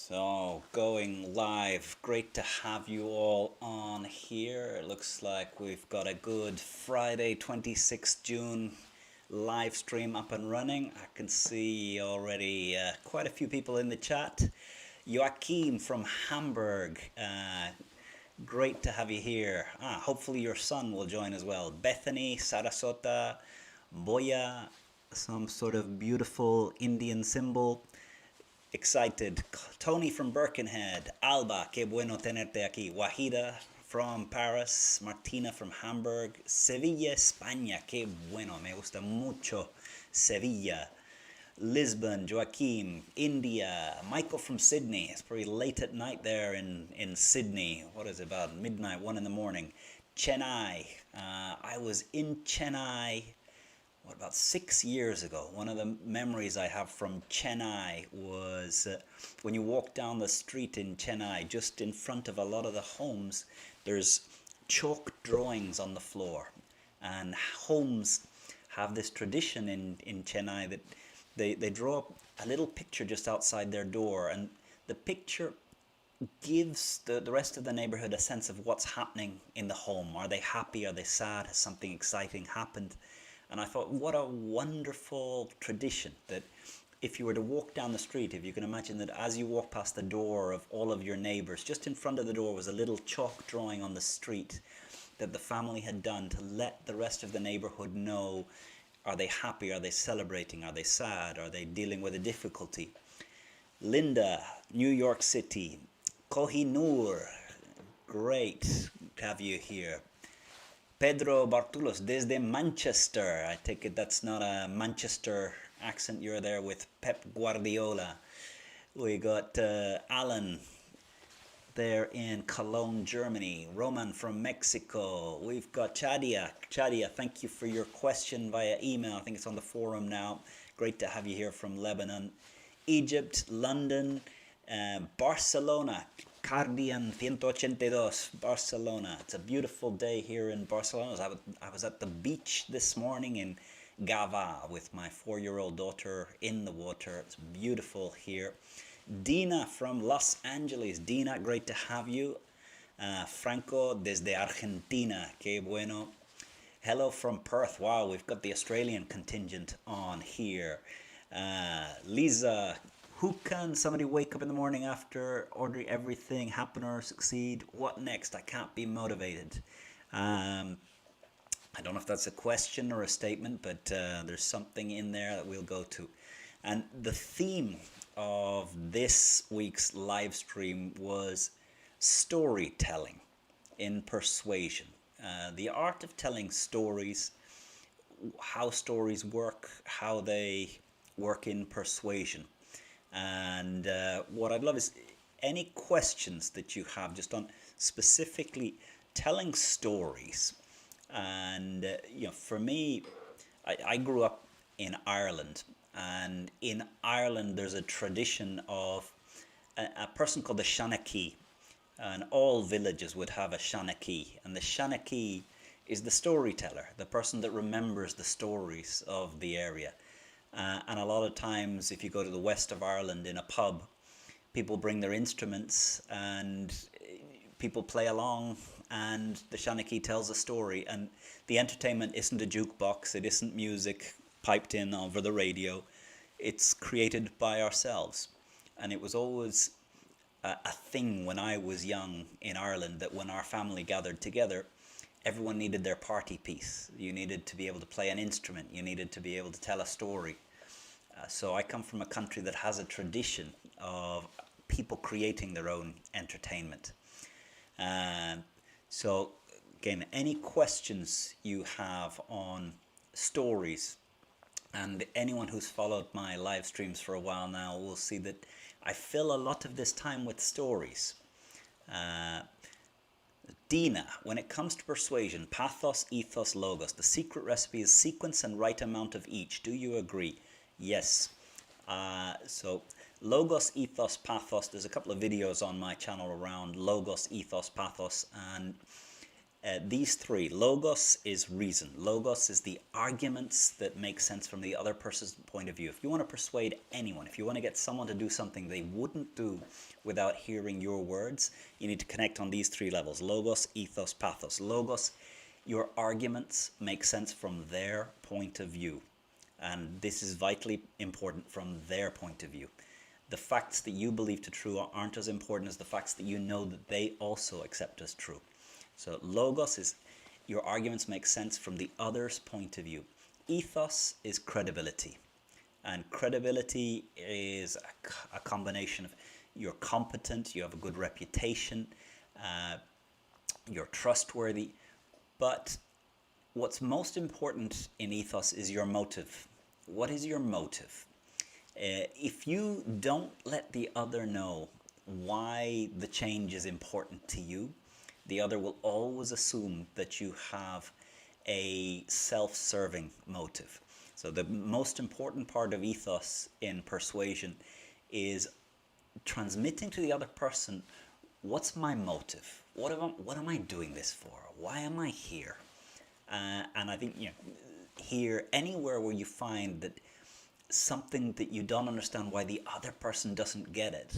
So, going live. Great to have you all on here. It looks like we've got a good Friday, 26th June live stream up and running. I can see already quite a few people in the chat. Joachim from Hamburg. Great to have you here. Hopefully your son will join as well. Bethany, Sarasota, Boya, some sort of beautiful Indian symbol. Excited. Tony from Birkenhead. Alba, qué bueno tenerte aquí. Wahida from Paris. Martina from Hamburg. Sevilla, España. Qué bueno. Me gusta mucho Sevilla. Lisbon, Joaquim. India. Michael from Sydney. It's pretty late at night there in Sydney. What is it, about midnight, 1 in the morning. Chennai. I was in Chennai about 6 years ago. One of the memories I have from Chennai was when you walk down the street in Chennai, just in front of a lot of the homes, there's chalk drawings on the floor. And homes have this tradition in Chennai that they draw a little picture just outside their door, and the picture gives the rest of the neighborhood a sense of what's happening in the home. Are they happy? Are they sad? Has something exciting happened? And I thought, what a wonderful tradition that if you were to walk down the street, if you can imagine that as you walk past the door of all of your neighbors, just in front of the door was a little chalk drawing on the street that the family had done to let the rest of the neighborhood know, are they happy? Are they celebrating? Are they sad? Are they dealing with a difficulty? Linda, New York City. Kohinoor, great to have you here. Pedro Bartulos, desde Manchester. I take it that's not a Manchester accent. You're there with Pep Guardiola. We got Alan there in Cologne, Germany. Roman from Mexico. We've got Chadia. Chadia, thank you for your question via email. I think it's on the forum now. Great to have you here from Lebanon. Egypt, London, Barcelona. Cardian 182, Barcelona. It's a beautiful day here in Barcelona. I was at the beach this morning in Gava with my 4-year-old daughter in the water. It's beautiful here. Dina from Los Angeles. Dina, great to have you. Franco desde Argentina. Qué bueno. Hello from Perth. Wow, we've got the Australian contingent on here. Lisa, who can somebody wake up in the morning after ordering everything, happen or succeed? What next? I can't be motivated. I don't know if that's a question or a statement, but there's something in there that we'll go to. And the theme of this week's live stream was storytelling in persuasion. The art of telling stories, how stories work, how they work in persuasion. And what I'd love is any questions that you have just on specifically telling stories. And for me, I grew up in Ireland, and in Ireland there's a tradition of a person called the Shanachie, and all villages would have a Shanachie, and the Shanachie is the storyteller, the person that remembers the stories of the area. And a lot of times, if you go to the west of Ireland in a pub, people bring their instruments and people play along, and the Shanachie tells a story. And the entertainment isn't a jukebox, it isn't music piped in over the radio. It's created by ourselves. And it was always a thing when I was young in Ireland that when our family gathered together, everyone needed their party piece. You needed to be able to play an instrument. You needed to be able to tell a story. So I come from a country that has a tradition of people creating their own entertainment. So again, any questions you have on stories, and anyone who's followed my live streams for a while now will see that I fill a lot of this time with stories. Dina, when it comes to persuasion, pathos, ethos, logos, the secret recipe is sequence and right amount of each. Do you agree? Yes. So logos, ethos, pathos, there's a couple of videos on my channel around logos, ethos, pathos, and These three, logos is reason. Logos is the arguments that make sense from the other person's point of view. If you want to persuade anyone, if you want to get someone to do something they wouldn't do without hearing your words, you need to connect on these three levels: logos, ethos, pathos. Logos, your arguments make sense from their point of view. And this is vitally important from their point of view. The facts that you believe to true aren't as important as the facts that you know that they also accept as true. So logos is your arguments make sense from the other's point of view. Ethos is credibility. And credibility is a combination of you're competent, you have a good reputation, you're trustworthy. But what's most important in ethos is your motive. What is your motive? If you don't let the other know why the change is important to you, the other will always assume that you have a self-serving motive. So the most important part of ethos in persuasion is transmitting to the other person, what's my motive? What am I doing this for? Why am I here? And I think, here, anywhere where you find that something that you don't understand why the other person doesn't get it,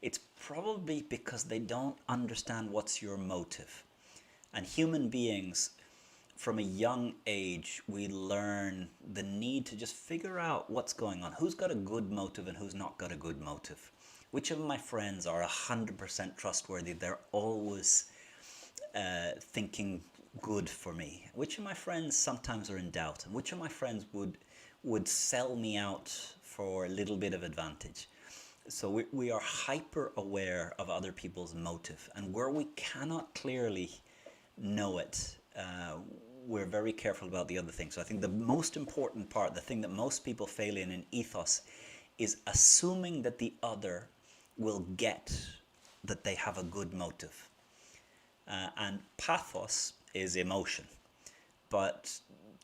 it's probably because they don't understand what's your motive. And human beings, from a young age, we learn the need to just figure out what's going on. Who's got a good motive and who's not got a good motive? Which of my friends are 100% trustworthy? They're always thinking good for me. Which of my friends sometimes are in doubt? And which of my friends would sell me out for a little bit of advantage? So we are hyper aware of other people's motive, and where we cannot clearly know it, we're very careful about the other things. So I think the most important part, the thing that most people fail in ethos, is assuming that the other will get that they have a good motive. And pathos is emotion, but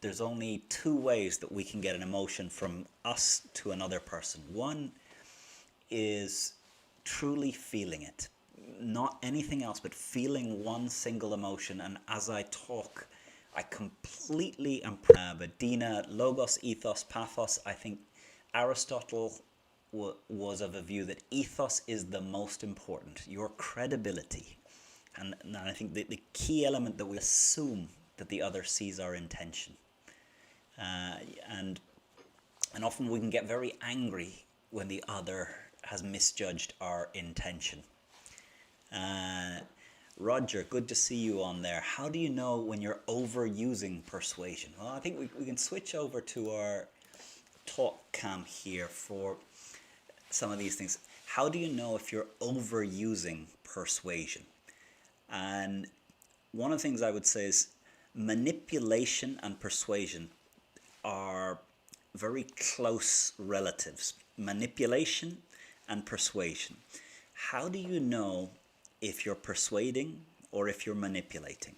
there's only two ways that we can get an emotion from us to another person. One is truly feeling it, not anything else, but feeling one single emotion. And as I talk, I completely am. But Dina, logos, ethos, pathos, I think Aristotle was of a view that ethos is the most important, your credibility. And I think the key element that we assume that the other sees our intention. And often we can get very angry when the other has misjudged our intention. Roger, good to see you on there. How do you know when you're overusing persuasion? Well, I think we can switch over to our talk cam here for some of these things. How do you know if you're overusing persuasion? And one of the things I would say is manipulation and persuasion are very close relatives. Manipulation and persuasion. How do you know if you're persuading or if you're manipulating?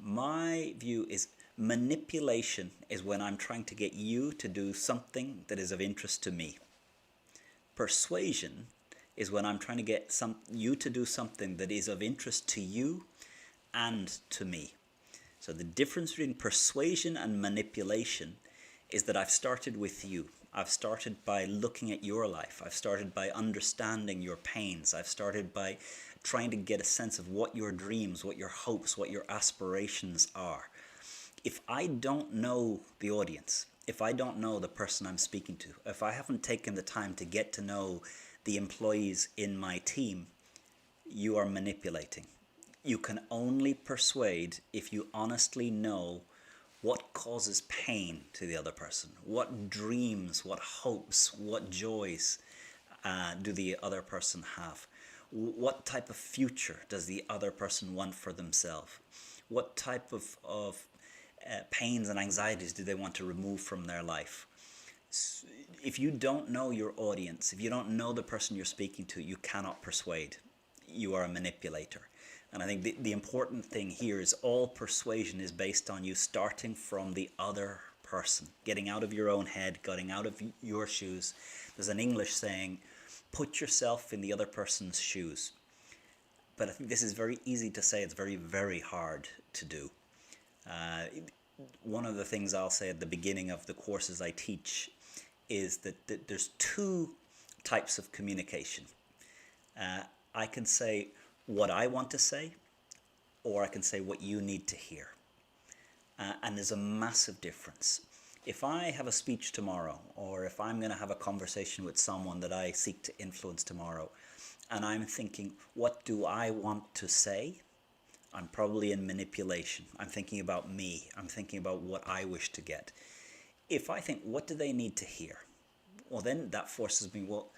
My view is manipulation is when I'm trying to get you to do something that is of interest to me. Persuasion is when I'm trying to get you to do something that is of interest to you and to me. So the difference between persuasion and manipulation is that I've started with you. I've started by looking at your life. I've started by understanding your pains. I've started by trying to get a sense of what your dreams, what your hopes, what your aspirations are. If I don't know the audience, if I don't know the person I'm speaking to, if I haven't taken the time to get to know the employees in my team, you are manipulating. You can only persuade if you honestly know what causes pain to the other person, what dreams, what hopes, what joys do the other person have, what type of future does the other person want for themselves, what type of pains and anxieties do they want to remove from their life. If you don't know your audience, if you don't know the person you're speaking to, you cannot persuade. You are a manipulator. And I think the important thing here is all persuasion is based on you starting from the other person, getting out of your own head, getting out of your shoes. There's an English saying, put yourself in the other person's shoes. But I think this is very easy to say. It's very, very hard to do. Uh, One of the things I'll say at the beginning of the courses I teach is that there's two types of communication. Uh, I can say what I want to say, or I can say what you need to hear. And there's a massive difference. If I have a speech tomorrow, or if I'm going to have a conversation with someone that I seek to influence tomorrow, and I'm thinking, what do I want to say? I'm probably in manipulation. I'm thinking about me. I'm thinking about what I wish to get. If I think, what do they need to hear? Well, then that forces me, well,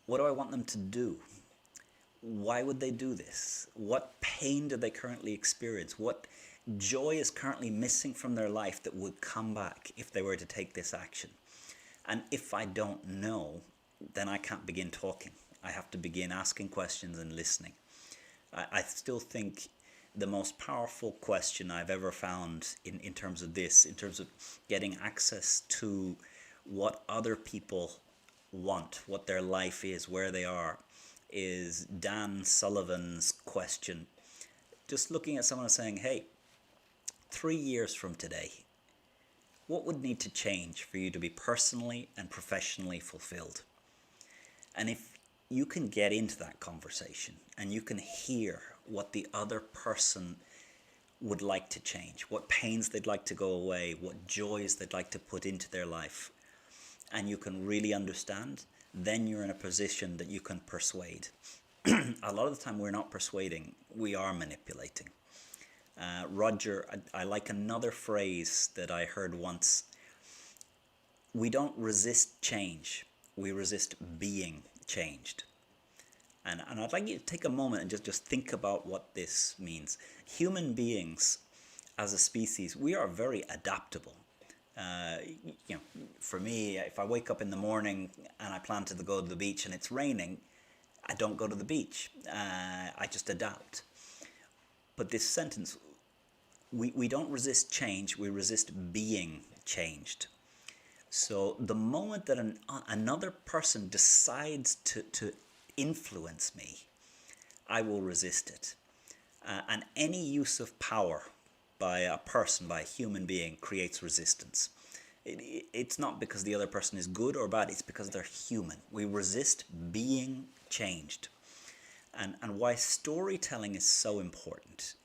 what do I want them to do? Why would they do this? What pain do they currently experience? What joy is currently missing from their life that would come back if they were to take this action? And if I don't know, then I can't begin talking. I have to begin asking questions and listening. I still think the most powerful question I've ever found in terms of this, in terms of getting access to what other people want, what their life is, where they are, is Dan Sullivan's question. Just looking at someone and saying, hey, 3 years from today, what would need to change for you to be personally and professionally fulfilled? And if you can get into that conversation and you can hear what the other person would like to change, what pains they'd like to go away, what joys they'd like to put into their life, and you can really understand, then you're in a position that you can persuade. A lot of the time we're not persuading, we are manipulating. Roger, I like another phrase that I heard once. We don't resist change, we resist being changed. And I'd like you to take a moment and just think about what this means. Human beings, as a species, we are very adaptable. For me, if I wake up in the morning and I plan to go to the beach and it's raining, I don't go to the beach. I just adapt. But this sentence, we don't resist change, we resist being changed. So the moment that another person decides to influence me, I will resist it. And any use of power by a person, by a human being, creates resistance. It's not because the other person is good or bad, it's because they're human. We resist being changed. And why storytelling is so important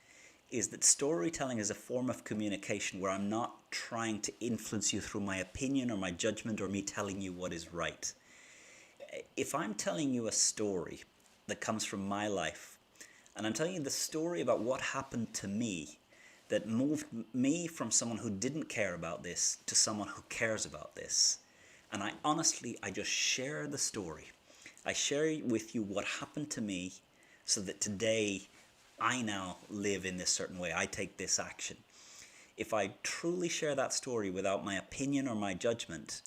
is that storytelling is a form of communication where I'm not trying to influence you through my opinion or my judgment or me telling you what is right. If I'm telling you a story that comes from my life, and I'm telling you the story about what happened to me that moved me from someone who didn't care about this to someone who cares about this, and I just share the story. I share with you what happened to me so that today I now live in this certain way. I take this action. If I truly share that story without my opinion or my judgment,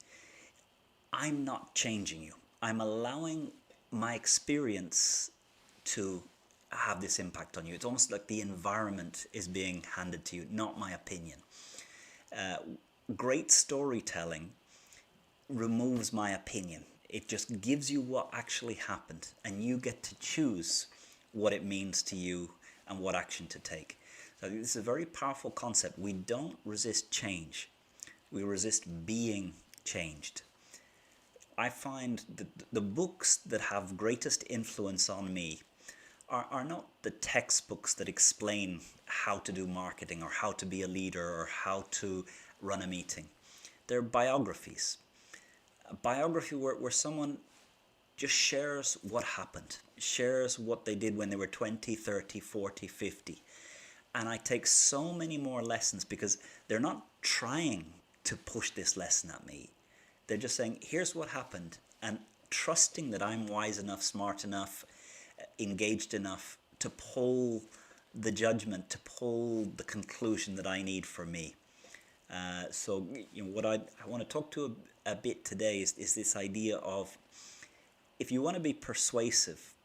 I'm not changing you. I'm allowing my experience to have this impact on you. It's almost like the environment is being handed to you, not my opinion. Great storytelling removes my opinion. It just gives you what actually happened, and you get to choose what it means to you and what action to take. So this is a very powerful concept. We don't resist change. We resist being changed. I find that the books that have greatest influence on me are not the textbooks that explain how to do marketing or how to be a leader or how to run a meeting. They're biographies. A biography where someone just shares what happened, shares what they did when they were 20, 30, 40, 50. And I take so many more lessons because they're not trying to push this lesson at me. They're just saying, here's what happened, and trusting that I'm wise enough, smart enough, engaged enough to pull the judgment, to pull the conclusion that I need for me. So what I want to talk to a bit today is this idea of, if you want to be persuasive,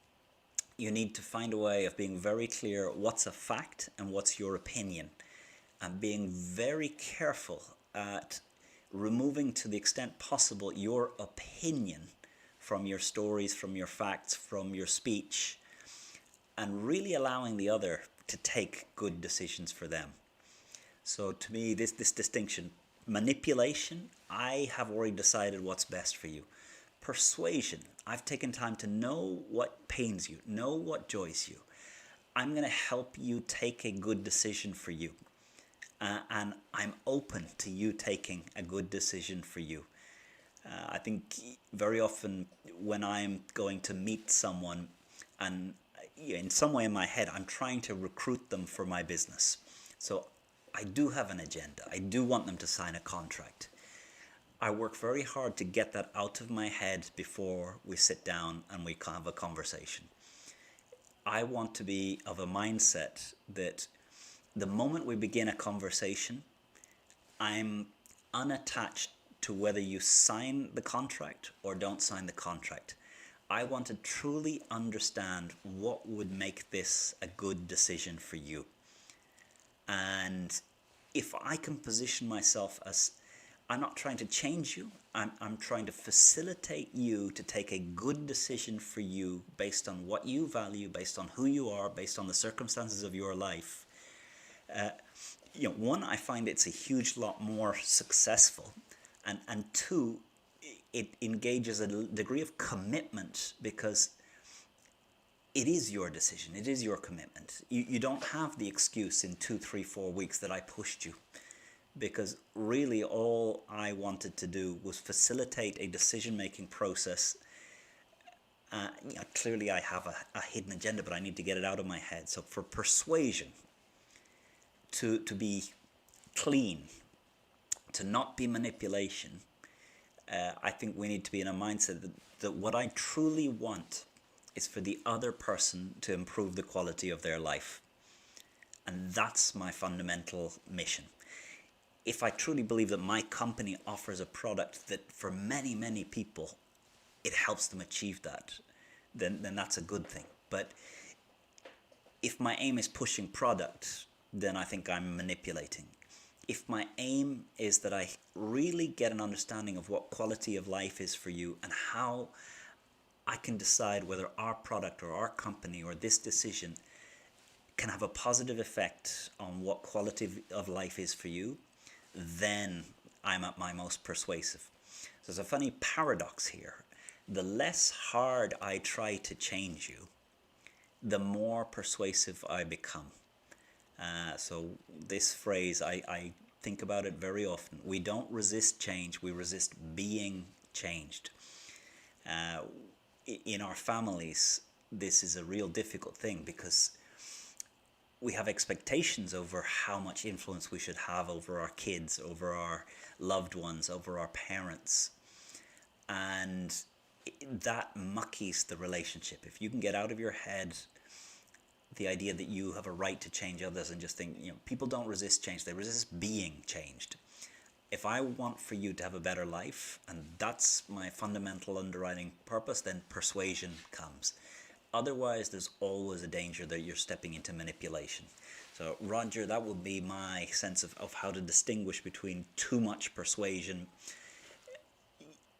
you need to find a way of being very clear what's a fact and what's your opinion, and being very careful at removing, to the extent possible, your opinion from your stories, from your facts, from your speech, and really allowing the other to take good decisions for them. So to me, this distinction, manipulation, I have already decided what's best for you. Persuasion, I've taken time to know what pains you, know what joys you. I'm going to help you take a good decision for you. And I'm open to you taking a good decision for you. I think very often when I'm going to meet someone, and in some way in my head, I'm trying to recruit them for my business. So I do have an agenda. I do want them to sign a contract. I work very hard to get that out of my head before we sit down and we have a conversation. I want to be of a mindset that the moment we begin a conversation, I'm unattached to whether you sign the contract or don't sign the contract. I want to truly understand what would make this a good decision for you. And if I can position myself as, I'm not trying to change you, I'm trying to facilitate you to take a good decision for you based on what you value, based on who you are, based on the circumstances of your life. One, I find it's a huge lot more successful. And two, it engages a degree of commitment because it is your decision. It is your commitment. You don't have the excuse in 2, 3, 4 weeks that I pushed you, because really all I wanted to do was facilitate a decision-making process. Clearly I have a hidden agenda, but I need to get it out of my head. So for persuasion, to be clean, to not be manipulation, I think we need to be in a mindset that what I truly want is for the other person to improve the quality of their life. And that's my fundamental mission. If I truly believe that my company offers a product that for many, many people, it helps them achieve that, then that's a good thing. But if my aim is pushing product, then I think I'm manipulating. If my aim is that I really get an understanding of what quality of life is for you and how I can decide whether our product or our company or this decision can have a positive effect on what quality of life is for you, then I'm at my most persuasive. So there's a funny paradox here. The less hard I try to change you, the more persuasive I become. So this phrase, I think about it very often. We don't resist change, we resist being changed. In our families, this is a real difficult thing because we have expectations over how much influence we should have over our kids, over our loved ones, over our parents. And that muckies the relationship. If you can get out of your head the idea that you have a right to change others and just think, people don't resist change, they resist being changed. If I want for you to have a better life, and that's my fundamental underwriting purpose, then persuasion comes. Otherwise, there's always a danger that you're stepping into manipulation. So, Roger, that would be my sense of how to distinguish between too much persuasion.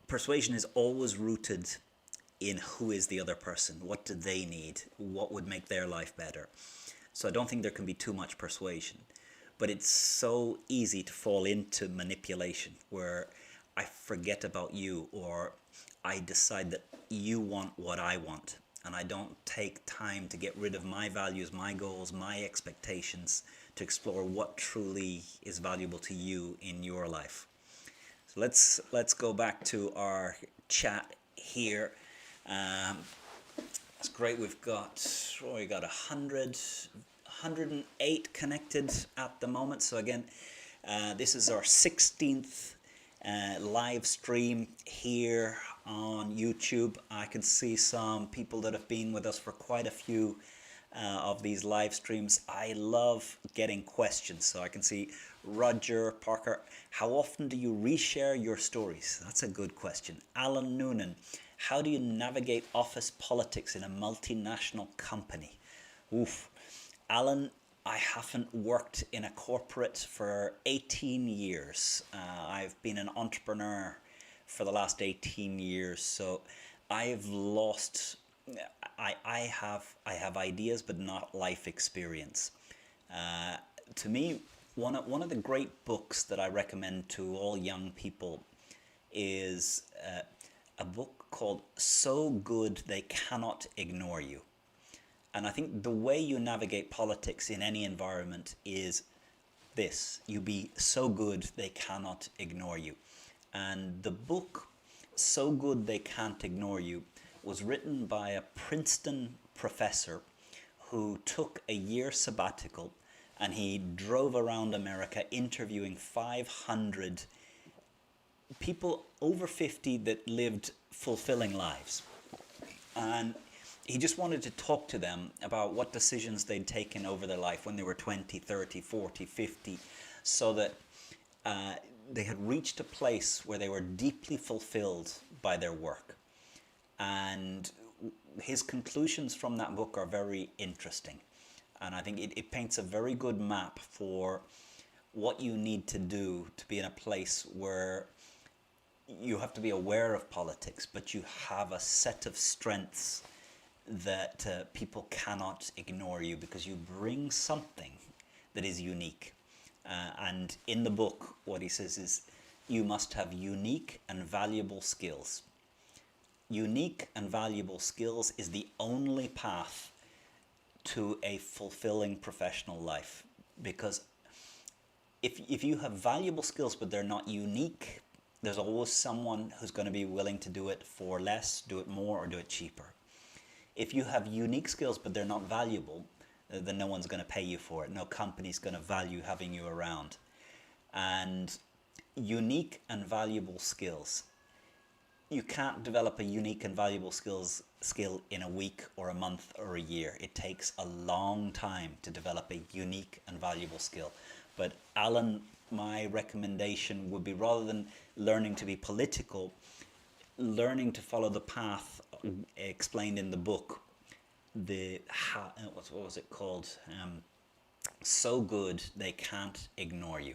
Persuasion is always rooted in who is the other person, what do they need, what would make their life better. So I don't think there can be too much persuasion. But it's so easy to fall into manipulation where I forget about you, or I decide that you want what I want, and I don't take time to get rid of my values, my goals, my expectations to explore what truly is valuable to you in your life. So let's go back to our chat here. It's great. We've got 108 connected at the moment. So again, this is our 16th live stream here on YouTube. I can see some people that have been with us for quite a few of these live streams. I love getting questions. So I can see Roger Parker, how often do you reshare your stories? That's a good question. Alan Noonan, how do you navigate office politics in a multinational company? Oof. Alan, I haven't worked in a corporate for 18 years. I've been an entrepreneur for the last 18 years. So I've lost I have ideas, but not life experience. Uh, to me, one of the great books that I recommend to all young people is a book called "So Good They Cannot Ignore You." And I think the way you navigate politics in any environment is this: you be so good they cannot ignore you. And the book, "So Good They Can't Ignore You," was written by a Princeton professor who took a year sabbatical, and he drove around America interviewing 500 people over 50 that lived fulfilling lives. And he just wanted to talk to them about what decisions they'd taken over their life when they were 20, 30, 40, 50, so that they had reached a place where they were deeply fulfilled by their work. And his conclusions from that book are very interesting. And I think it paints a very good map for what you need to do to be in a place where you have to be aware of politics, but you have a set of strengths that people cannot ignore you, because you bring something that is unique. And in the book, what he says is you must have unique and valuable skills. Unique and valuable skills is the only path to a fulfilling professional life. Because if you have valuable skills but they're not unique, there's always someone who's going to be willing to do it for less, do it more, or do it cheaper. If you have unique skills but they're not valuable, then no one's going to pay you for it. No company's going to value having you around. And unique and valuable skills, you can't develop a unique and valuable skill in a week or a month or a year. It takes a long time to develop a unique and valuable skill. But Alan, my recommendation would be, rather than learning to be political, learning to follow the path explained in the book. What was it called? So Good They Can't Ignore You.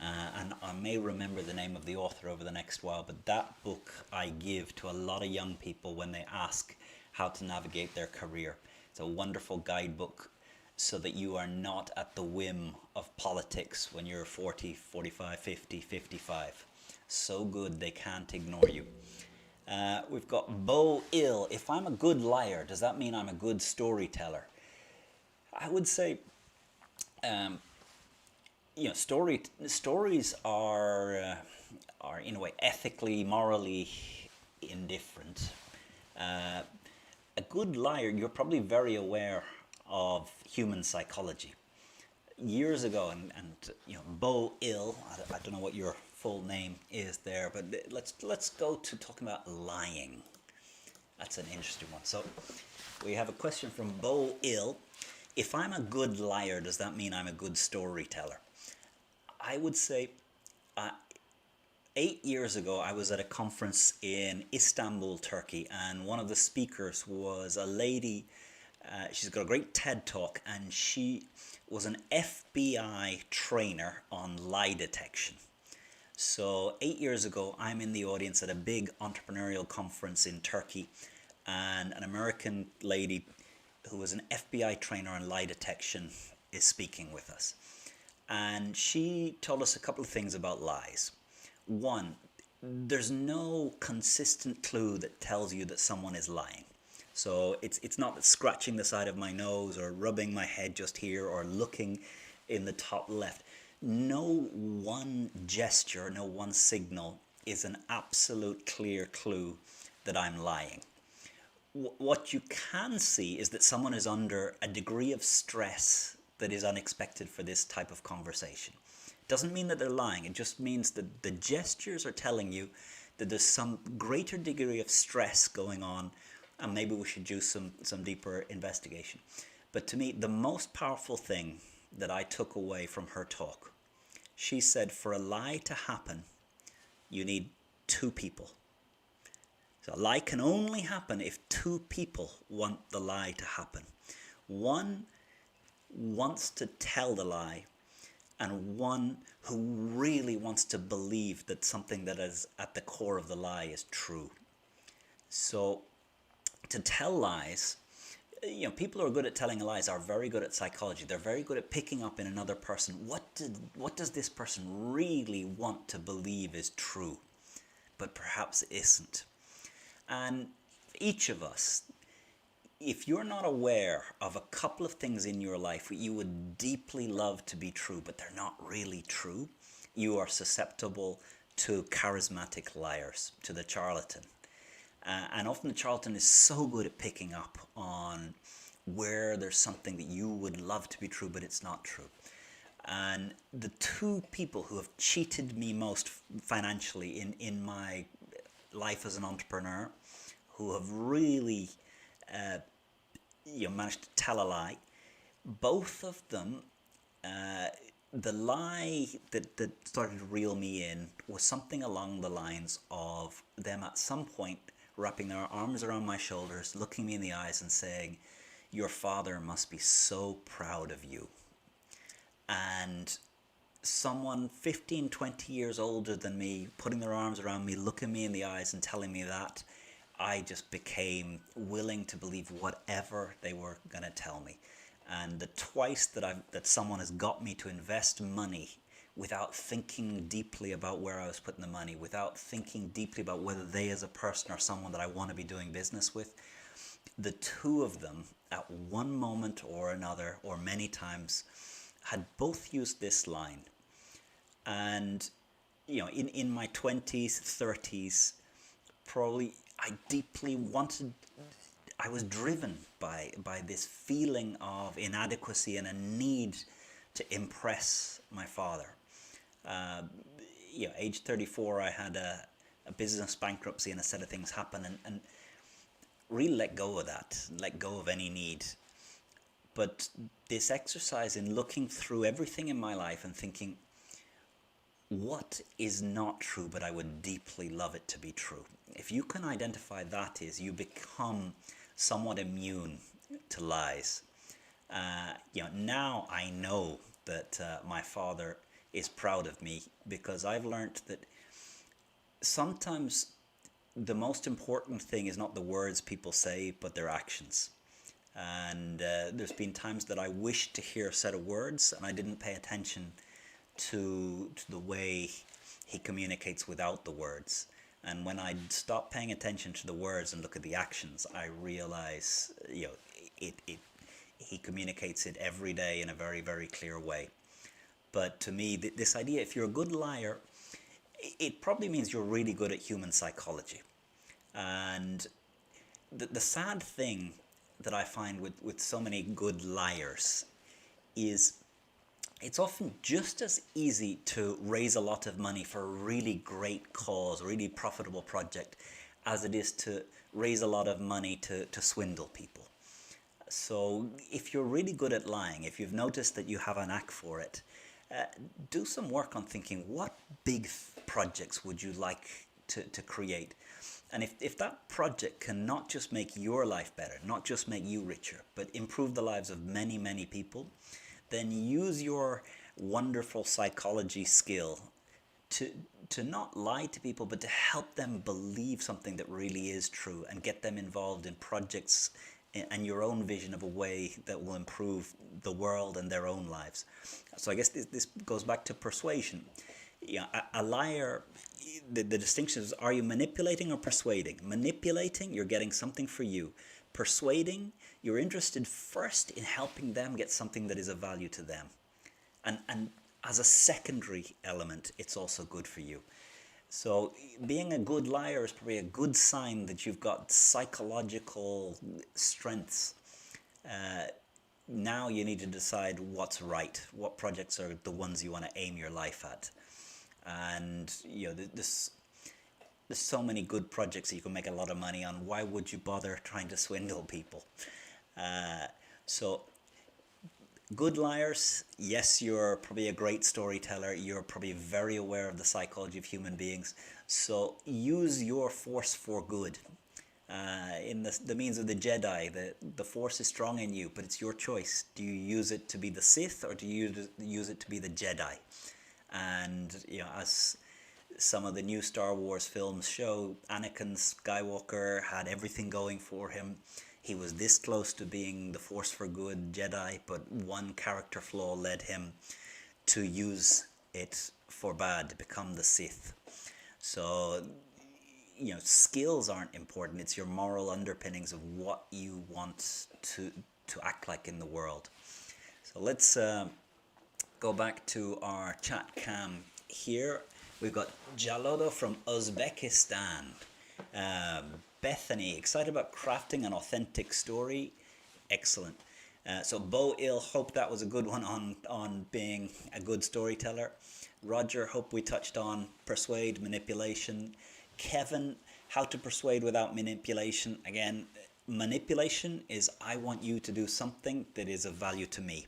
And I may remember the name of the author over the next while, but that book I give to a lot of young people when they ask how to navigate their career. It's a wonderful guidebook so that you are not at the whim of politics when you're 40, 45, 50, 55. So good they can't ignore you. We've got Bo Ill. If I'm a good liar, does that mean I'm a good storyteller? I would say, stories are in a way ethically, morally indifferent. A good liar, you're probably very aware of human psychology. Years ago, and Bo Ill, I don't know what your full name is there, but let's go to talking about lying. That's an interesting one. So we have a question from Bo Ill. If I'm a good liar, does that mean I'm a good storyteller? I would say 8 years ago, I was at a conference in Istanbul, Turkey, and one of the speakers was a lady. She's got a great TED Talk, and she was an FBI trainer on lie detection. So 8 years ago, I'm in the audience at a big entrepreneurial conference in Turkey, and an American lady who was an FBI trainer on lie detection is speaking with us. And she told us a couple of things about lies. One, there's no consistent clue that tells you that someone is lying. So it's not scratching the side of my nose or rubbing my head just here or looking in the top left. No one gesture, no one signal is an absolute clear clue that I'm lying. What you can see is that someone is under a degree of stress that is unexpected for this type of conversation. Doesn't mean that they're lying. It just means that the gestures are telling you that there's some greater degree of stress going on, and maybe we should do some deeper investigation. But to me, the most powerful thing that I took away from her talk, she said, for a lie to happen, you need two people. So a lie can only happen if two people want the lie to happen. One wants to tell the lie, and one who really wants to believe that something that is at the core of the lie is true. So to tell lies, people who are good at telling lies are very good at psychology. They're very good at picking up in another person what does this person really want to believe is true, but perhaps isn't. And each of us, if you're not aware of a couple of things in your life that you would deeply love to be true, but they're not really true, you are susceptible to charismatic liars, to the charlatan. And often the charlatan is so good at picking up on where there's something that you would love to be true, but it's not true. And the two people who have cheated me most financially in my life as an entrepreneur, who have really managed to tell a lie, both of them, the lie that started to reel me in was something along the lines of them at some point wrapping their arms around my shoulders, looking me in the eyes and saying, "Your father must be so proud of you." And someone 15, 20 years older than me putting their arms around me, looking me in the eyes and telling me that, I just became willing to believe whatever they were going to tell me. And the twice that someone has got me to invest money without thinking deeply about where I was putting the money, without thinking deeply about whether they as a person are someone that I want to be doing business with, the two of them at one moment or another, or many times, had both used this line. And in my 20s, 30s, probably I was driven by this feeling of inadequacy and a need to impress my father. Age 34, I had a business bankruptcy and a set of things happen, and really let go of that, let go of any need. But this exercise in looking through everything in my life and thinking, what is not true, but I would deeply love it to be true? If you can identify that, you become somewhat immune to lies. Now I know that my father is proud of me, because I've learned that sometimes the most important thing is not the words people say, but their actions. And there's been times that I wished to hear a set of words and I didn't pay attention to the way he communicates without the words. And when I stop paying attention to the words and look at the actions, I realize he communicates it every day in a very, very clear way. But to me, this idea, if you're a good liar, it probably means you're really good at human psychology. And the sad thing that I find with so many good liars is it's often just as easy to raise a lot of money for a really great cause, a really profitable project, as it is to raise a lot of money to swindle people. So if you're really good at lying, if you've noticed that you have a knack for it, do some work on thinking, what big projects would you like to create? And if that project can not just make your life better, not just make you richer, but improve the lives of many, many people, then use your wonderful psychology skill to not lie to people, but to help them believe something that really is true and get them involved in projects and your own vision of a way that will improve the world and their own lives. So I guess this goes back to persuasion. A liar, the distinction is, are you manipulating or persuading? Manipulating, you're getting something for you. Persuading, you're interested first in helping them get something that is of value to them. And as a secondary element, it's also good for you. So being a good liar is probably a good sign that you've got psychological strengths. Now you need to decide what's right, what projects are the ones you want to aim your life at. And there's so many good projects that you can make a lot of money on. Why would you bother trying to swindle people? So good liars, yes, you're probably a great storyteller. You're probably very aware of the psychology of human beings. So use your force for good. In the means of the Jedi, the force is strong in you, but it's your choice. Do you use it to be the Sith, or do you use it to be the Jedi? And as some of the new Star Wars films show, Anakin Skywalker had everything going for him. He was this close to being the Force for Good Jedi, but one character flaw led him to use it for bad, to become the Sith. So, skills aren't important. It's your moral underpinnings of what you want to act like in the world. So let's go back to our chat cam here. We've got Jalodo from Uzbekistan. Bethany, excited about crafting an authentic story. Excellent. So Bo Ill, hope that was a good one on being a good storyteller. Roger, hope we touched on persuade, manipulation. Kevin, how to persuade without manipulation. Again, manipulation is I want you to do something that is of value to me.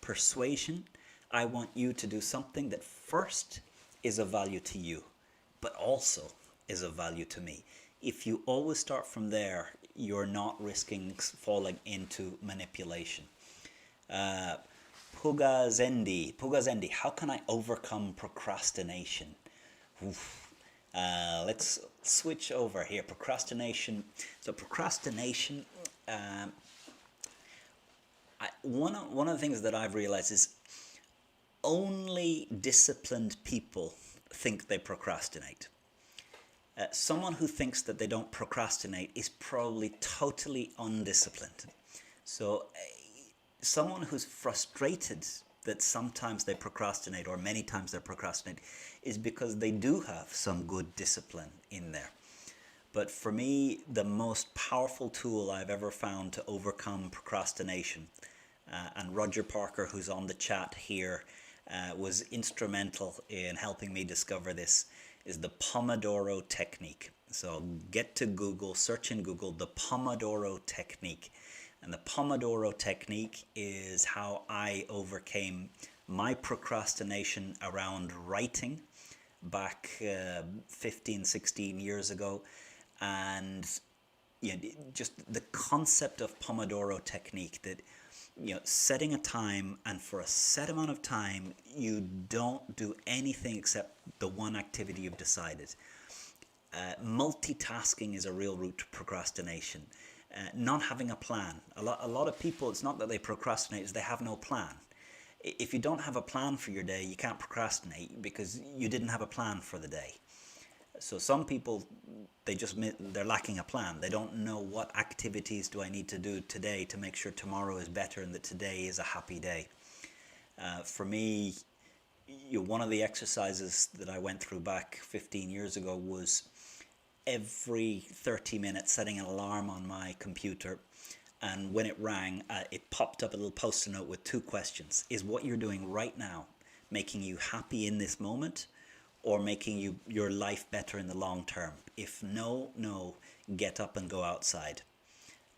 Persuasion, I want you to do something that first is of value to you, but also is of value to me. If you always start from there, you're not risking falling into manipulation. Pugazendi, how can I overcome procrastination? Let's switch over here. Procrastination. So procrastination, one of the things that I've realized is only disciplined people think they procrastinate. Someone who thinks that they don't procrastinate is probably totally undisciplined. So someone who's frustrated that sometimes they procrastinate or many times they procrastinate is because they do have some good discipline in there. But for me, the most powerful tool I've ever found to overcome procrastination, and Roger Parker, who's on the chat here, was instrumental in helping me discover this, is the Pomodoro technique. So get to Google, search in Google the Pomodoro technique. And the Pomodoro technique is how I overcame my procrastination around writing back 15, 16 years ago. And just the concept of Pomodoro technique, that setting a time, and for a set amount of time you don't do anything except the one activity you've decided. Multitasking is a real route to procrastination. Not having a plan. A lot of people, it's not that they procrastinate, it's they have no plan. If you don't have a plan for your day, you can't procrastinate because you didn't have a plan for the day. So some people, they're lacking a plan. They don't know what activities do I need to do today to make sure tomorrow is better and that today is a happy day. For me, one of the exercises that I went through back 15 years ago was every 30 minutes setting an alarm on my computer, and when it rang, it popped up a little post-it note with two questions. Is what you're doing right now making you happy in this moment, or making your life better in the long term? If no, get up and go outside.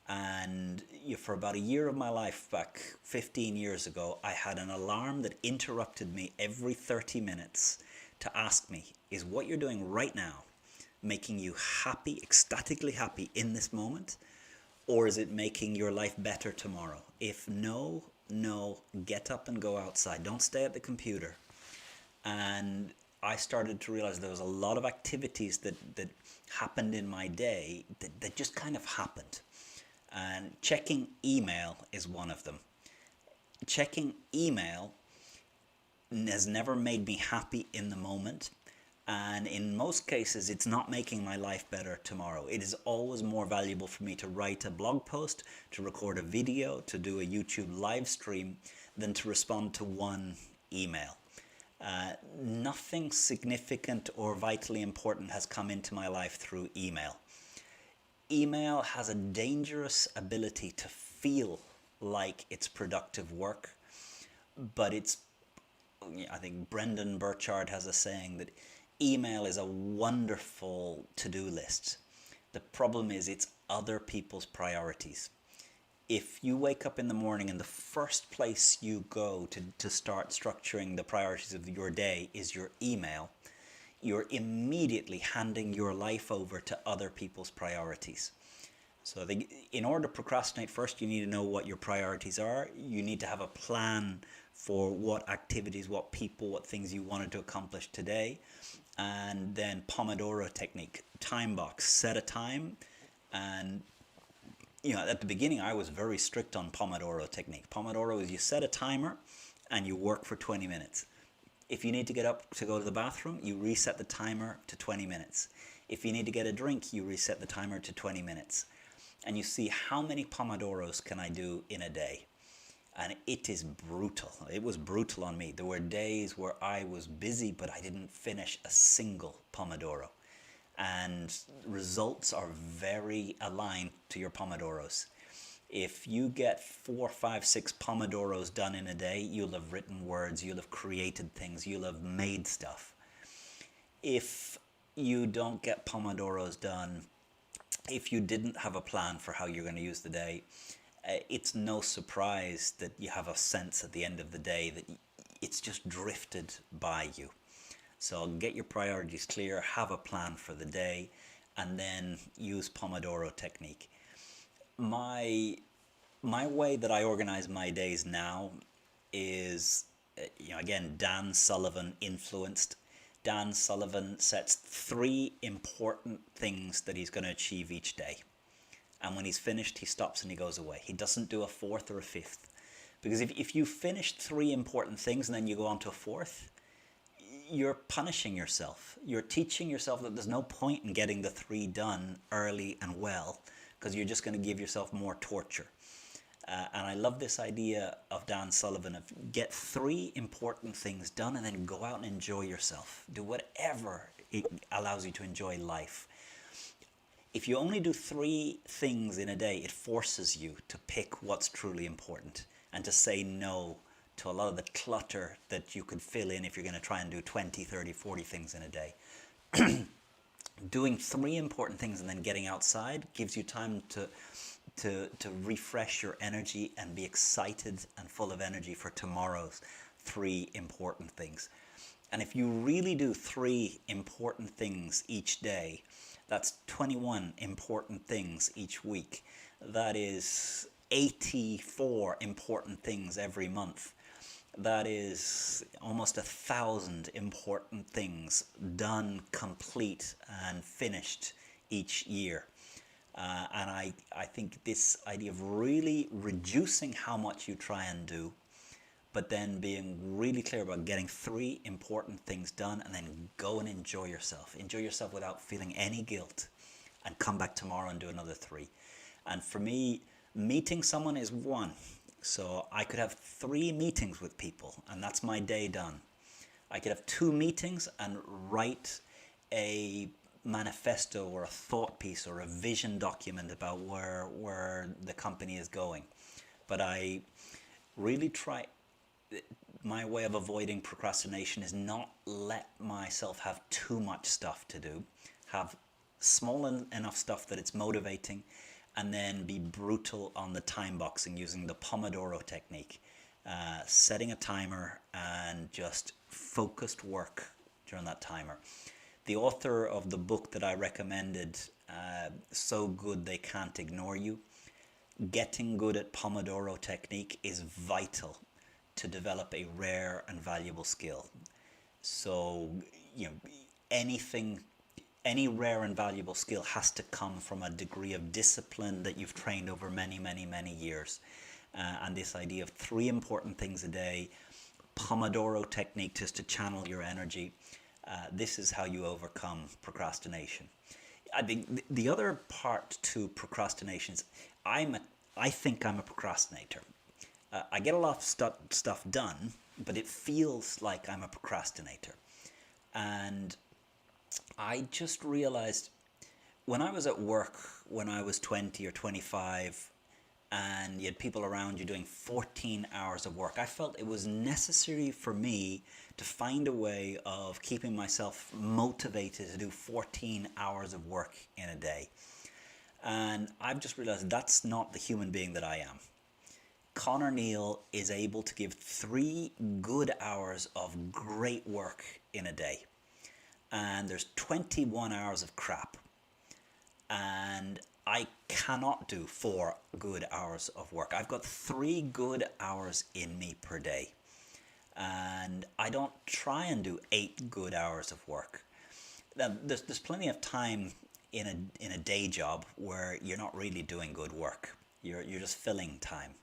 And for about a year of my life back 15 years ago, I had an alarm that interrupted me every 30 minutes to ask me, is what you're doing right now making you happy, ecstatically happy in this moment, or is it making your life better tomorrow? If no, get up and go outside. Don't stay at the computer. And I started to realize there was a lot of activities that happened in my day that just kind of happened. And checking email is one of them. Checking email has never made me happy in the moment. And in most cases, it's not making my life better tomorrow. It is always more valuable for me to write a blog post, to record a video, to do a YouTube live stream, than to respond to one email. Nothing significant or vitally important has come into my life through email. Email has a dangerous ability to feel like it's productive work, but I think Brendan Burchard has a saying that email is a wonderful to-do list. The problem is it's other people's priorities. If you wake up in the morning and the first place you go to start structuring the priorities of your day is your email, you're immediately handing your life over to other people's priorities. So in order to procrastinate, first you need to know what your priorities are. You need to have a plan for what activities, what people, what things you wanted to accomplish today. and then Pomodoro technique, time box, set a time. And at the beginning I was very strict on Pomodoro technique. Pomodoro is you set a timer and you work for 20 minutes. If you need to get up to go to the bathroom, you reset the timer to 20 minutes. If you need to get a drink, you reset the timer to 20 minutes. And you see how many Pomodoros can I do in a day. And it is brutal. It was brutal on me. There were days where I was busy, but I didn't finish a single Pomodoro. And results are very aligned to your Pomodoros. If you get 4, 5, 6 Pomodoros done in a day, you'll have written words, you'll have created things, you'll have made stuff. If you don't get Pomodoros done, if you didn't have a plan for how you're going to use the day, it's no surprise that you have a sense at the end of the day that it's just drifted by you. So get your priorities clear, have a plan for the day, and then use Pomodoro technique. My way that I organize my days now is, again, Dan Sullivan influenced. Dan Sullivan sets 3 important things that he's going to achieve each day. And when he's finished, he stops and he goes away. He doesn't do a 4th or a 5th. Because if you finish 3 important things and then you go on to a 4th, you're punishing yourself. You're teaching yourself that there's no point in getting the 3 done early and well, because you're just going to give yourself more torture. And I love this idea of Dan Sullivan of get 3 important things done and then go out and enjoy yourself. Do whatever it allows you to enjoy life. If you only do 3 things in a day, it forces you to pick what's truly important and to say no to a lot of the clutter that you could fill in if you're going to try and do 20, 30, 40 things in a day. Doing 3 important things and then getting outside gives you time to refresh your energy and be excited and full of energy for tomorrow's 3 important things. And if you really do 3 important things each day, that's 21 important things each week. That is 84 important things every month. That is almost 1,000 important things done, complete, and finished each year. And I think this idea of really reducing how much you try and do, but then being really clear about getting 3 important things done and then go and enjoy yourself. Enjoy yourself without feeling any guilt, and come back tomorrow and do another 3. And for me, meeting someone is 1. So I could have 3 meetings with people and that's my day done. I could have 2 meetings and write a manifesto or a thought piece or a vision document about where the company is going. But I really try, my way of avoiding procrastination is not let myself have too much stuff to do, have small enough stuff that it's motivating, and then be brutal on the time boxing using the Pomodoro technique, setting a timer and just focused work during that timer. The author of the book that I recommended, So Good They Can't Ignore You, getting good at Pomodoro technique is vital to develop a rare and valuable skill. So, any rare and valuable skill has to come from a degree of discipline that you've trained over many, many, many years. And this idea of 3 important things a day, Pomodoro technique just to channel your energy. This is how you overcome procrastination. I think the other part to procrastination is I think I'm a procrastinator. I get a lot of stuff done, but it feels like I'm a procrastinator. And I just realized when I was at work, when I was 20 or 25, and you had people around you doing 14 hours of work, I felt it was necessary for me to find a way of keeping myself motivated to do 14 hours of work in a day. And I've just realized that's not the human being that I am. Conor Neill is able to give 3 good hours of great work in a day. And there's 21 hours of crap. And I cannot do 4 good hours of work. I've got 3 good hours in me per day. And I don't try and do 8 good hours of work. there's plenty of time in a day job where you're not really doing good work. You're just filling time.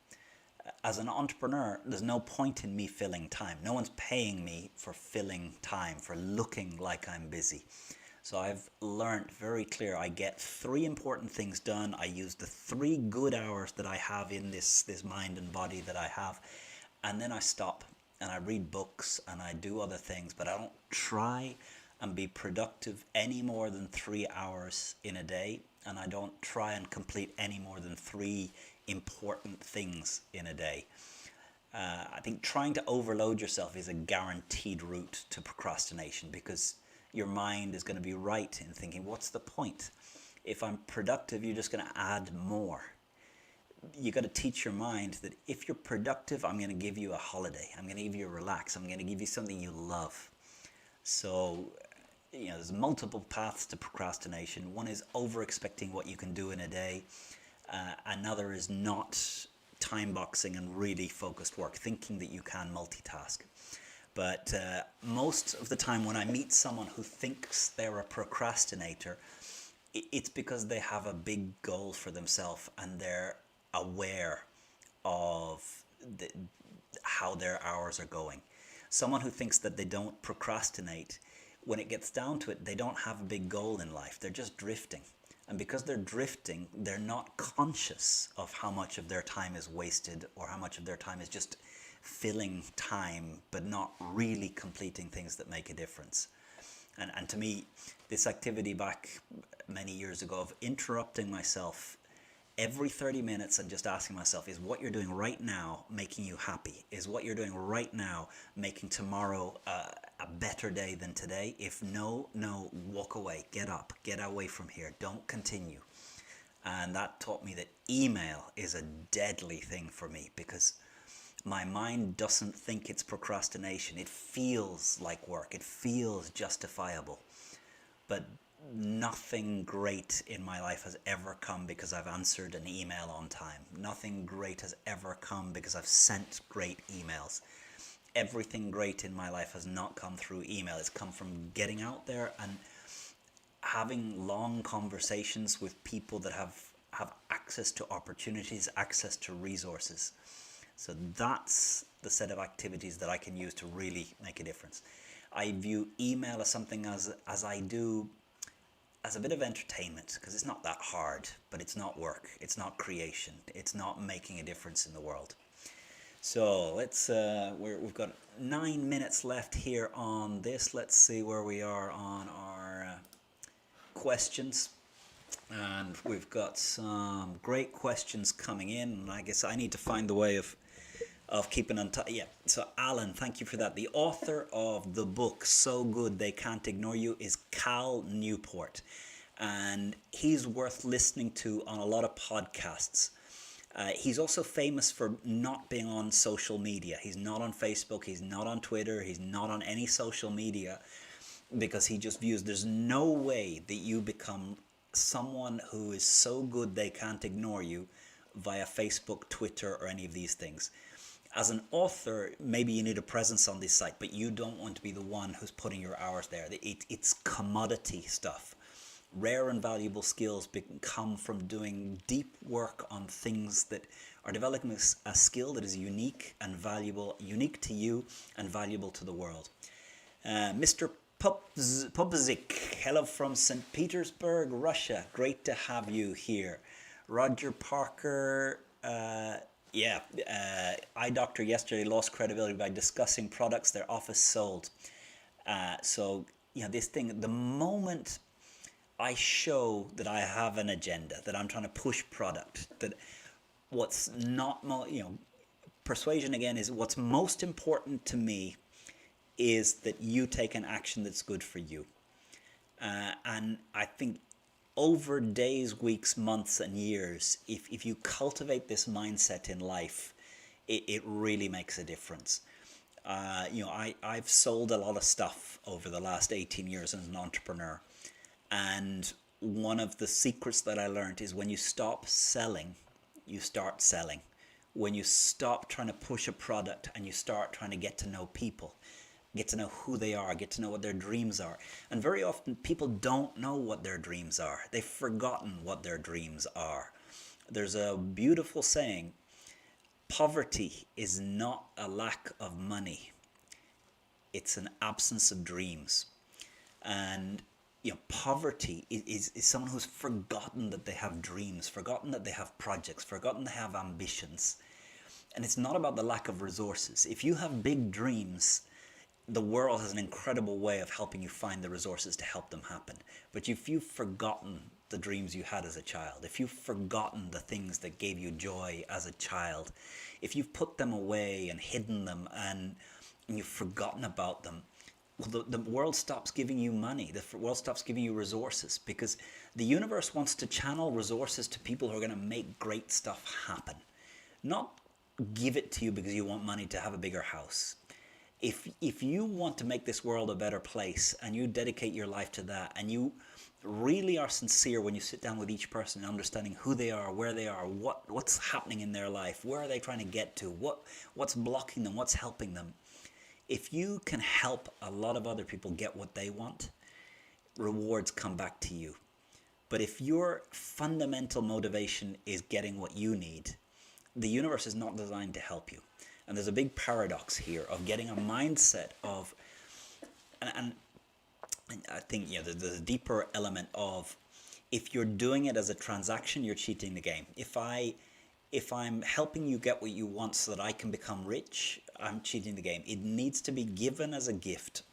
As an entrepreneur, there's no point in me filling time. No one's paying me for filling time, for looking like I'm busy. So I've learned very clear, I get 3 important things done. I use the 3 good hours that I have in this mind and body that I have. And then I stop and I read books and I do other things, but I don't try and be productive any more than 3 hours in a day. And I don't try and complete any more than 3 important things in a day. I think trying to overload yourself is a guaranteed route to procrastination, because your mind is going to be right in thinking, what's the point? If I'm productive, you're just going to add more. You got to teach your mind that if you're productive, I'm going to give you a holiday. I'm going to give you a relax. I'm going to give you something you love. So, there's multiple paths to procrastination. One is over-expecting what you can do in a day. Another is not time boxing and really focused work, thinking that you can multitask. But most of the time when I meet someone who thinks they're a procrastinator, it's because they have a big goal for themselves and they're aware of how their hours are going. Someone who thinks that they don't procrastinate, when it gets down to it, they don't have a big goal in life. They're just drifting. And because they're drifting, they're not conscious of how much of their time is wasted or how much of their time is just filling time, but not really completing things that make a difference. And to me, this activity back many years ago of interrupting myself every 30 minutes and just asking myself, is what you're doing right now making you happy? Is what you're doing right now making tomorrow a better day than today? If no, walk away, get up, get away from here, don't continue. And that taught me that email is a deadly thing for me, because my mind doesn't think it's procrastination. It feels like work, it feels justifiable. But nothing great in my life has ever come because I've answered an email on time. Nothing great has ever come because I've sent great emails. Everything great in my life has not come through email. It's come from getting out there and having long conversations with people that have access to opportunities, access to resources. So that's the set of activities that I can use to really make a difference. I view email as something as I do as a bit of entertainment, because it's not that hard, but it's not work, it's not creation, it's not making a difference in the world. So let's we've got 9 minutes left here on this. Let's see where we are on our questions. And we've got some great questions coming in, and I guess I need to find the way of keeping on top. Yeah, so Alan, thank you for that. The author of the book So Good They Can't Ignore You is Cal Newport, and he's worth listening to on a lot of podcasts. He's also famous for not being on social media. He's not on Facebook, he's not on Twitter, he's not on any social media, because he just views there's no way that you become someone who is so good they can't ignore you via Facebook, Twitter, or any of these things. As an author, maybe you need a presence on this site, but you don't want to be the one who's putting your hours there. It's commodity stuff. Rare and valuable skills come from doing deep work on things that are developing a skill that is unique and valuable, unique to you and valuable to the world. Mr. Pubzik, hello from St. Petersburg, Russia. Great to have you here. Roger Parker, eye doctor yesterday lost credibility by discussing products their office sold. This thing, the moment I show that I have an agenda, that I'm trying to push product, that what's not, persuasion again is what's most important to me is that you take an action that's good for you. And I think over days, weeks, months, and years, if you cultivate this mindset in life, it really makes a difference. I've sold a lot of stuff over the last 18 years as an entrepreneur. And one of the secrets that I learned is when you stop selling, you start selling. When you stop trying to push a product and you start trying to get to know people, get to know who they are, get to know what their dreams are. And very often people don't know what their dreams are. They've forgotten what their dreams are. There's a beautiful saying, poverty is not a lack of money, it's an absence of dreams. And poverty is someone who's forgotten that they have dreams, forgotten that they have projects, forgotten they have ambitions. And it's not about the lack of resources. If you have big dreams, the world has an incredible way of helping you find the resources to help them happen. But if you've forgotten the dreams you had as a child, if you've forgotten the things that gave you joy as a child, if you've put them away and hidden them and you've forgotten about them, well, the world stops giving you money. The world stops giving you resources, because the universe wants to channel resources to people who are going to make great stuff happen. Not give it to you because you want money to have a bigger house. If you want to make this world a better place and you dedicate your life to that, and you really are sincere when you sit down with each person and understanding who they are, where they are, what's happening in their life, where are they trying to get to, what's blocking them, what's helping them. If you can help a lot of other people get what they want, rewards come back to you. But if your fundamental motivation is getting what you need, the universe is not designed to help you. And there's a big paradox here of getting a mindset of, and I think there's a deeper element of, if you're doing it as a transaction, you're cheating the game. If I'm helping you get what you want so that I can become rich, I'm cheating the game. It needs to be given as a gift.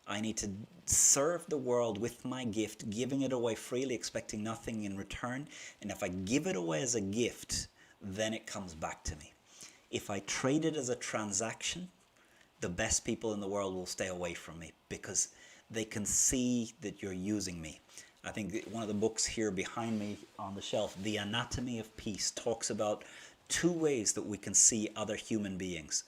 I need to serve the world with my gift, giving it away freely, expecting nothing in return. And if I give it away as a gift, then it comes back to me. If I trade it as a transaction, the best people in the world will stay away from me, because they can see that you're using me. I think one of the books here behind me on the shelf, The Anatomy of Peace, talks about two ways that we can see other human beings.